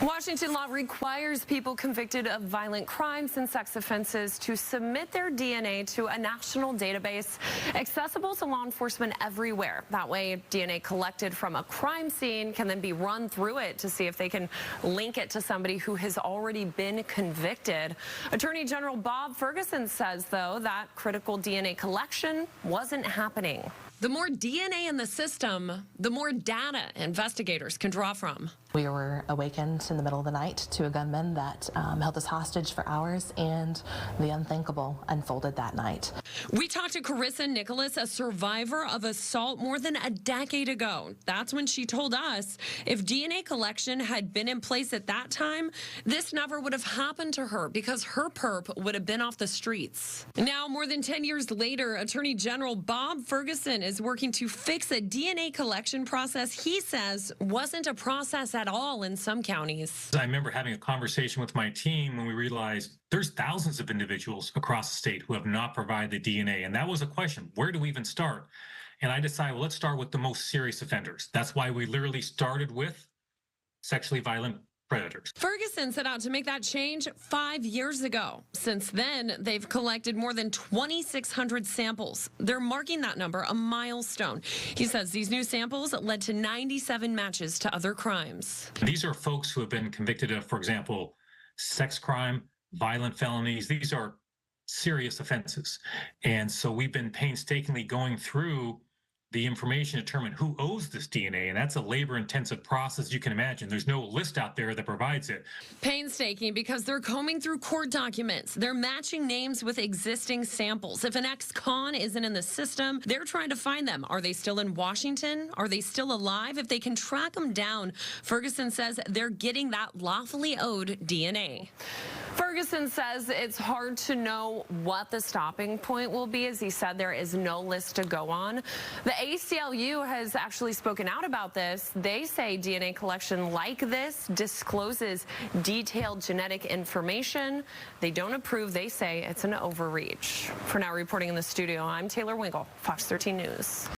Washington law requires people convicted of violent crimes and sex offenses to submit their DNA to a national database accessible to law enforcement everywhere. That way, DNA collected from a crime scene can then be run through it to see if they can link it to somebody who has already been convicted. Attorney General Bob Ferguson says, though, that critical DNA collection wasn't happening. The more DNA in the system, the more data investigators can draw from. We were awakened in the middle of the night to a gunman that held us hostage for hours, and the unthinkable unfolded that night. We talked to Carissa Nicholas, a survivor of assault more than a decade ago. That's when she told us if DNA collection had been in place at that time, this never would have happened to her because her perp would have been off the streets. Now, more than 10 years later, Attorney General Bob Ferguson is working to fix a DNA collection process he says wasn't a process at all in some counties. I remember having a conversation with my team when we realized there's thousands of individuals across the state who have not provided the DNA. And that was a question, where do we even start? And I decided, well, let's start with the most serious offenders. That's why we literally started with sexually violent predators. Ferguson set out to make that change 5 years ago. Since then, they've collected more than 2,600 samples. They're marking that number a milestone. He says these new samples led to 97 matches to other crimes. These are folks who have been convicted of, for example, sex crime, violent felonies. These are serious offenses. And so we've been painstakingly going through the information to determine who owes this DNA, and that's a labor-intensive process you can imagine. There's no list out there that provides it. Painstaking because they're combing through court documents. They're matching names with existing samples. If an ex-con isn't in the system, they're trying to find them. Are they still in Washington? Are they still alive? If they can track them down, Ferguson says they're getting that lawfully owed DNA. Ferguson says it's hard to know what the stopping point will be. As he said, there is no list to go on. The ACLU has actually spoken out about this. They say DNA collection like this discloses detailed genetic information. They don't approve. They say it's an overreach. For now, reporting in the studio, I'm Taylor Winkle, Fox 13 News.